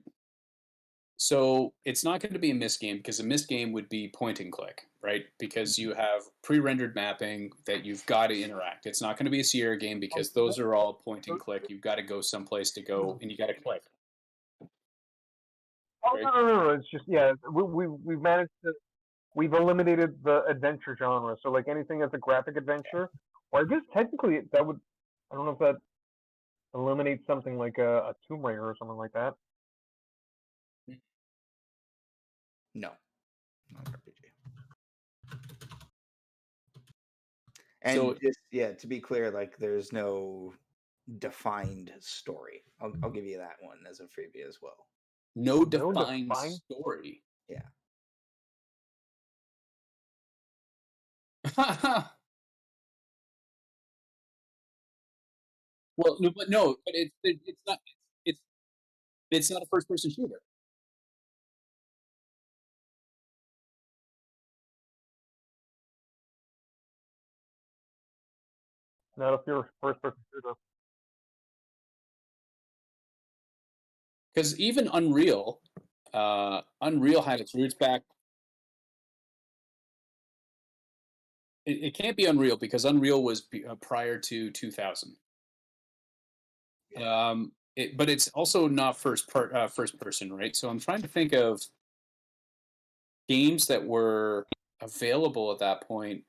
So it's not going to be a miss game because a miss game would be point and click, right? Because you have pre-rendered mapping that you've got to interact. It's not going to be a Sierra game because those are all point and click. You've got to go someplace to go and you got to click. Oh, right? No. It's just, we've managed to, we've eliminated the adventure genre. So like anything that's a graphic adventure, or I guess technically that would, I don't know if that eliminates something like a Tomb Raider or something like that. No, not RPG. And so, just to be clear, like there's no defined story. I'll give you that one as a freebie as well. No defined story. Yeah. Well, but it's not a first person shooter. Not if you're first person shooter. Because even Unreal had its roots back. It can't be Unreal because Unreal was prior to 2000. Yeah. But it's also not first person, right? So I'm trying to think of games that were available at that point,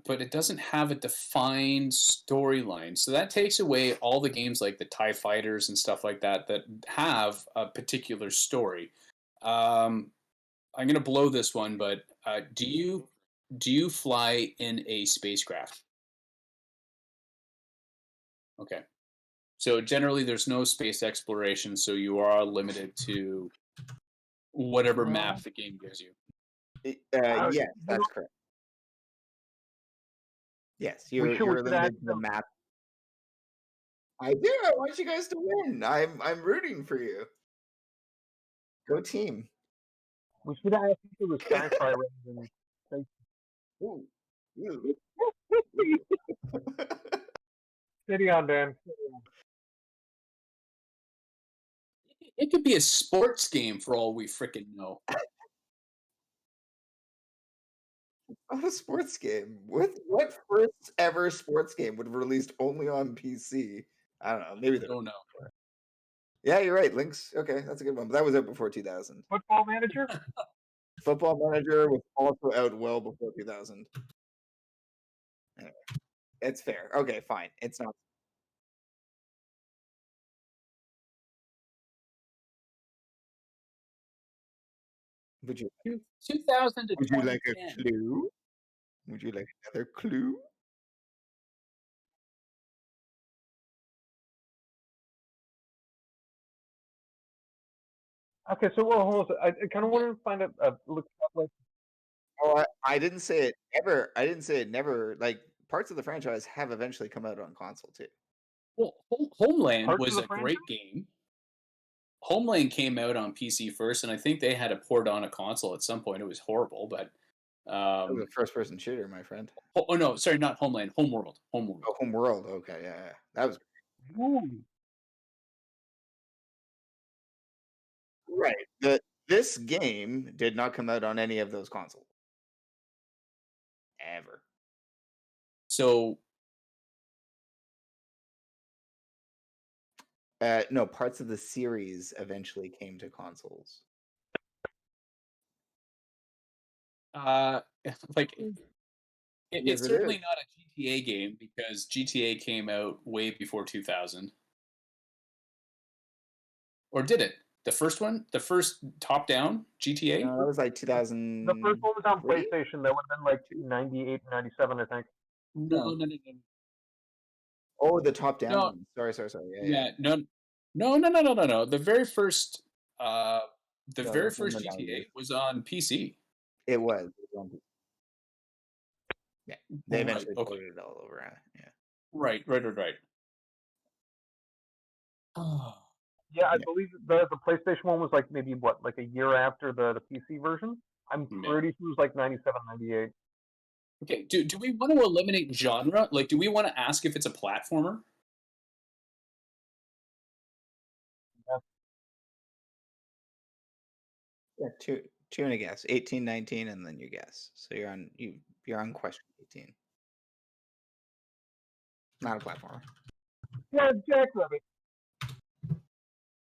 but it doesn't have a defined storyline. So that takes away all the games like the TIE Fighters and stuff like that that have a particular story. I'm going to blow this one, but do you fly in a spacecraft? Okay. So generally, there's no space exploration, so you are limited to whatever map the game gives you. Yes, that's correct. Yes, you're limited to the map. I do. I want you guys to win. I'm rooting for you. Go team. We should have asked if it was sci-fi rather than space. Ooh. Ooh. Steady on, Dan. It could be a sports game for all we freaking know. A sports game. What first ever sports game would have released only on PC? I don't know. Maybe I don't know. Yeah, you're right. Lynx. Okay, that's a good one. But that was out before 2000. Football Manager? Football Manager was also out well before 2000. Anyway, it's fair. Okay, fine. It's not. Would you 2000 to would you like a 2010. clue? Would you like another clue? Okay, so well, hold on. I kind of wanted to find out. Look up like. Oh, I didn't say it ever. I didn't say it never. Like parts of the franchise have eventually come out on console too. Well, Homeland Parts of was the a great game. Homeland came out on PC first, and I think they had to port on a console at some point. It was horrible, but That was a first-person shooter, my friend. oh no, sorry, not Homeland, Homeworld. Homeworld. Oh, Homeworld. Okay, yeah. That was Ooh. right. This game did not come out on any of those consoles ever. So No, parts of the series eventually came to consoles. like Yes, it's it certainly is. not a GTA game because GTA came out way before 2000. Or did it? The first one? The first top-down GTA? No, that was like The first one was on 2003. PlayStation. That would have been like 98, 97, I think. No. Oh, the top-down No, one. Sorry. Yeah. yeah, no. The very first No, those were in the GTA 90s. was on PC. It was. Yeah, they Right. eventually Okay. ported it all over. Yeah. Right. Oh. Yeah, I Yeah. believe the PlayStation one was like maybe what, like a year after the PC version. I'm Yeah. pretty sure it was like 97, 98. Okay. Do we want to eliminate genre? Like, do we want to ask if it's a platformer? Yeah, two and a guess. 18, 19, and then your guess. So you're on question 18. Not a platformer. Yeah, Jackrabbit.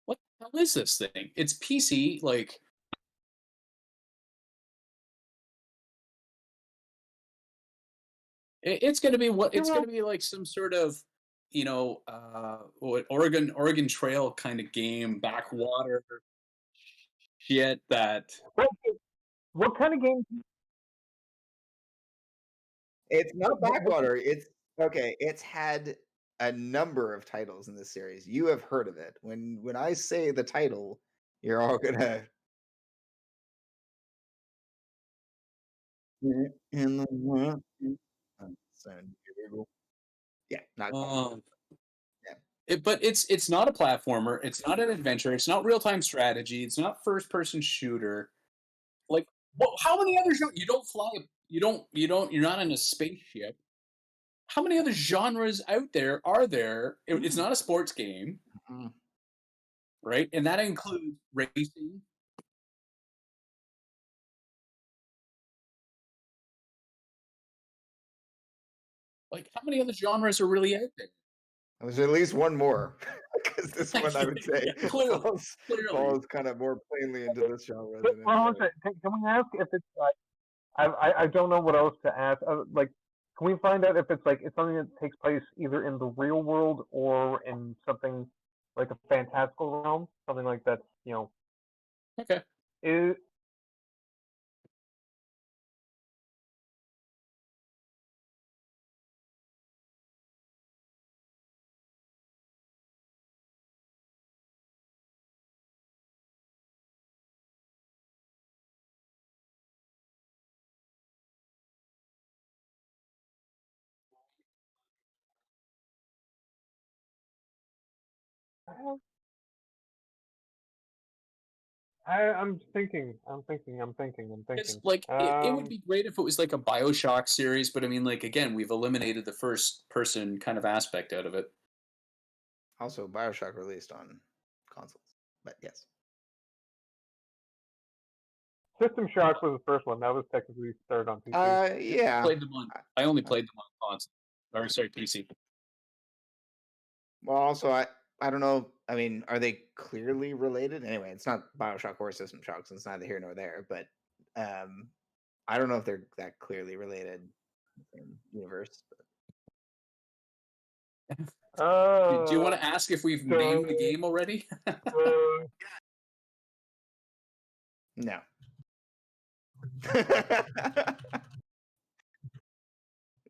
What the hell is this thing? It's PC. Like, it's going to be what? It's going to be like some sort of, what Oregon Trail kind of game, backwater shit that. What kind of game? It's not What, Backwater. It's okay. It's had a number of titles in this series. You have heard of it. When I say the title, you're all gonna in the yeah, not Um, yeah. but it's not a platformer. It's not an adventure. It's not real time strategy. It's not first person shooter. Like, how many others? You don't fly. You're not in a spaceship. How many other genres out there are there? It's not a sports game, Mm. right? And that includes racing. Like, how many other genres are really out there? There's at least one more because this one I would say Yeah, clearly. falls kind of more plainly into this genre But, than any well, other. can we ask if it's like I don't know what else to ask. Like, can we find out if it's like it's something that takes place either in the real world or in something like a fantastical realm, something like that? Okay. Is I'm thinking. It's like it would be great if it was like a BioShock series, but I mean, like again, we've eliminated the first person kind of aspect out of it. Also, BioShock released on consoles, but yes. System Shock was the first one. That was technically started on PC. Yeah. I only played them on console. Or sorry, PC. Well, also, I don't know. I mean, are they clearly related? Anyway, it's not BioShock or System Shock, so it's neither here nor there. But I don't know if they're that clearly related in the universe. Do you want to ask if we've named the game already? No.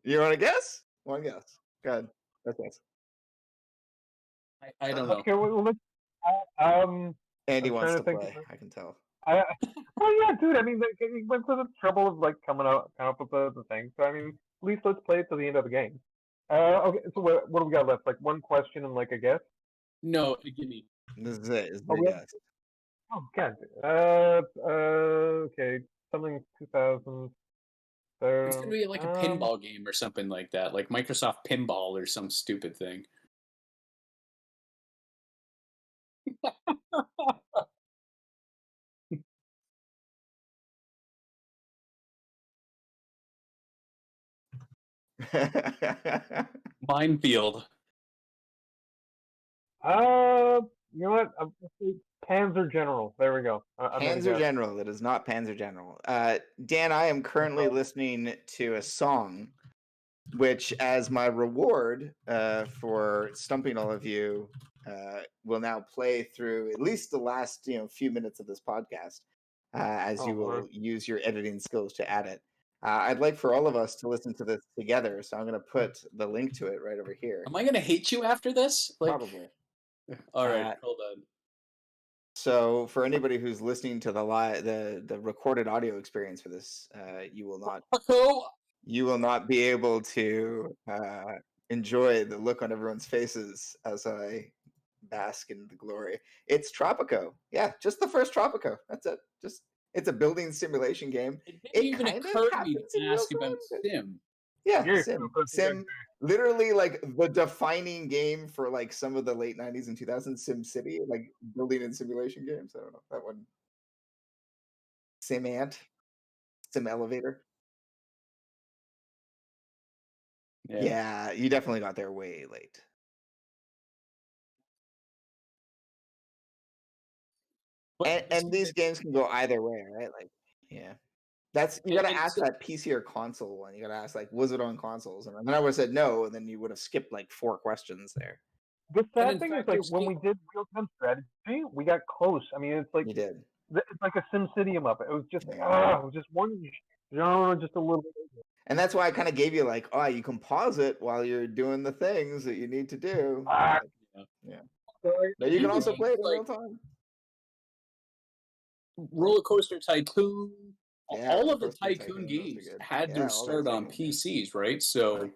You want to guess? One guess. Go ahead. Let's guess. I don't know. Okay, well, let's. Andy I'm wants trying to to think play. I can tell. Well, yeah, dude. I mean, he went to the trouble of like coming up with the thing. So I mean, at least let's play it to the end of the game. Okay. So what do we got left? Like one question and like a guess. No, give me. This is it. It's Oh, the guess. Oh God. Okay. Something 2000. It's gonna be like a pinball game or something like that, like Microsoft Pinball or some stupid thing. Minefield. You know what? Panzer General. There we go. Panzer General. It is not Panzer General. Dan, I am currently listening to a song, which, as my reward for stumping all of you, will now play through at least the last few minutes of this podcast, as you will use your editing skills to add it. I'd like for all of us to listen to this together, so I'm going to put the link to it right over here. Am I going to hate you after this? Probably. All right, hold on. So, for anybody who's listening to the recorded audio experience for this, you will not be able to enjoy the look on everyone's faces as I bask in the glory. It's Tropico. Yeah, just the first Tropico. That's it. It's a building simulation game. It kind of occurred to me to ask about Sim. Yeah, Sim. Literally, like the defining game for like some of the late 90s and 2000s, Sim City, like building and simulation games. I don't know that one. Sim Ant, Sim Elevator. Yeah, you definitely got there way late. And these games can go either way, right? Like, yeah. That's you got to ask that PC or console one. You got to ask like, was it on consoles? And then I would have said no, and then you would have skipped like 4 questions there. The sad thing is, like, when we did real-time strategy, we got close. I mean, it's like you did. It's like a SimCity up. It was just it was just one, just a little bit. And that's why I kind of gave you like, oh, you can pause it while you're doing the things that you need to do. Yeah. But you can also play it in real time. Roller Coaster Tycoon. Yeah, all of the Tycoon games had their start on PCs, right? So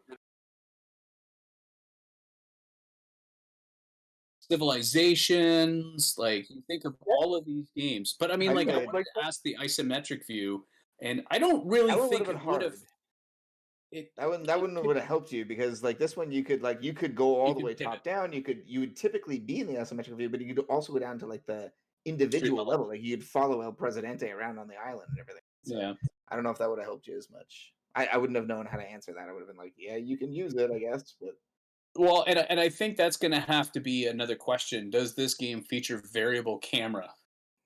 Civilizations, like you think of all of these games, but I mean, like I wanted to ask the isometric view, and I don't really think it would have. That wouldn't have helped you because like this one you could go all the way top down. You would typically be in the isometric view, but you could also go down to like the individual level. Like you'd follow El Presidente around on the island and everything. So yeah. I don't know if that would have helped you as much. I wouldn't have known how to answer that. I would have been like, yeah, you can use it, I guess. But well, and I think that's going to have to be another question. Does this game feature variable camera?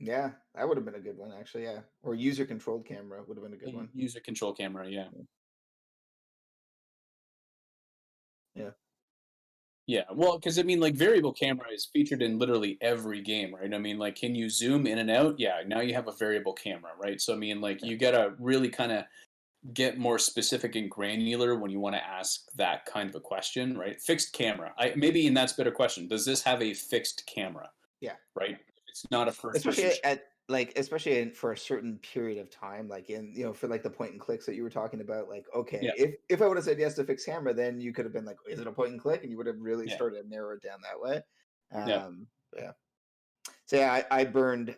Yeah, that would have been a good one, actually. Yeah, or user controlled camera would have been a good one. User control camera, yeah. Yeah. Yeah, well, because I mean, like variable camera is featured in literally every game, right? I mean, like, can you zoom in and out? Yeah, now you have a variable camera, right? So I mean, like, you gotta really kind of get more specific and granular when you want to ask that kind of a question, right? Fixed camera. Maybe, and that's a better question. Does this have a fixed camera? Yeah. Right. It's not a first. Especially for a certain period of time, like in for like the point and clicks that you were talking about. Like, okay, yeah. if I would have said yes to fixed camera, then you could have been like, is it a point and click? And you would have really started to narrow it down that way. Yeah. So yeah, I burned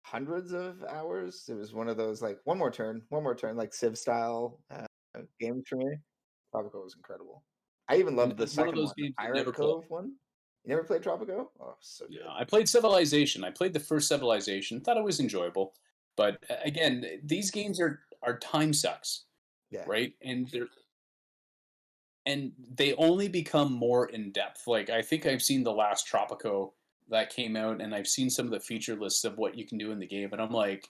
hundreds of hours. It was one of those like one more turn, like Civ style games for me. Tropico was incredible. I even loved the One of second those one, the games I never Pirate played. Cove one. You never played Tropico? Oh, so good. Yeah, I played Civilization. I played the first Civilization. Thought it was enjoyable, but again, these games are time sucks, Yeah. right? And they only become more in depth. Like I think I've seen the last Tropico that came out, and I've seen some of the feature lists of what you can do in the game, and I'm like,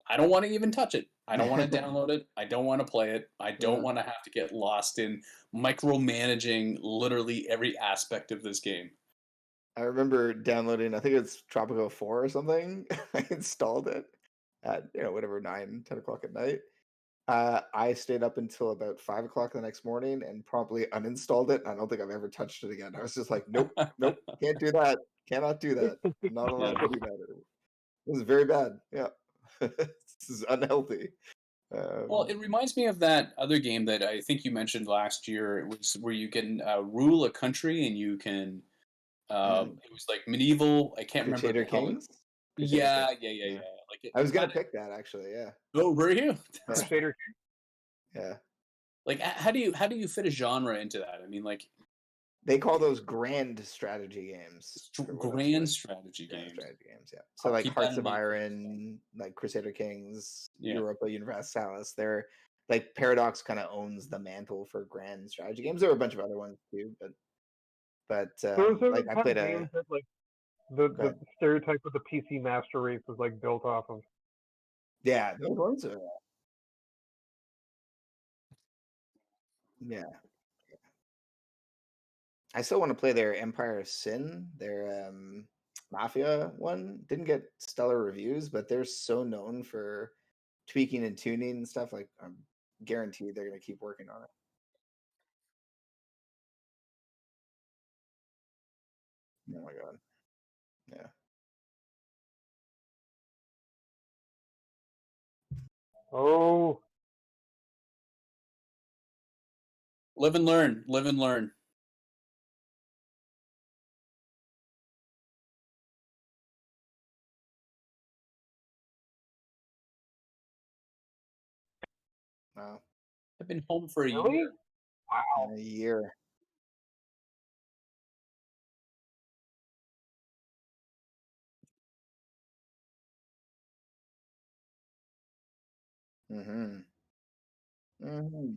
I don't want to even touch it. I don't want to download it. I don't want to play it. I don't want to have to get lost in micromanaging literally every aspect of this game. I remember downloading, I think it's Tropico 4 or something. I installed it at, whatever, 9, 10 o'clock at night. I stayed up until about 5 o'clock the next morning and promptly uninstalled it. I don't think I've ever touched it again. I was just like, nope, can't do that. Cannot do that. I'm not allowed to do that. It was very bad. Yeah. This is unhealthy. Well, it reminds me of that other game that I think you mentioned last year. It was where you can rule a country and you can. It was like medieval. I can't remember Crusader how. Kings? Crusader Yeah, Kings. yeah. Like I was it going kind to of. pick that actually, yeah. Oh, were you? Crusader. Yeah. Like, how do you fit a genre into that? I mean, like. They call those grand strategy games. Grand strategy Grand games. strategy games, yeah. So I'll like keep Hearts that in of mind. Iron, like Crusader Kings, Yeah. Europa Universalis. They're like Paradox kind of owns the mantle for grand strategy games. There were a bunch of other ones too, but Those are like the I kind played of a games that like the stereotype of the PC master race is like built off of. yeah, those ones are yeah. I still want to play their Empire of Sin, their Mafia one. Didn't get stellar reviews, but they're so known for tweaking and tuning and stuff. Like I'm guaranteed they're gonna keep working on it. Oh my god. Yeah. Oh, Live and learn. Live and learn. Wow. I've been home for a really? year. Wow. In a year. Mm-hmm. Mm-hmm.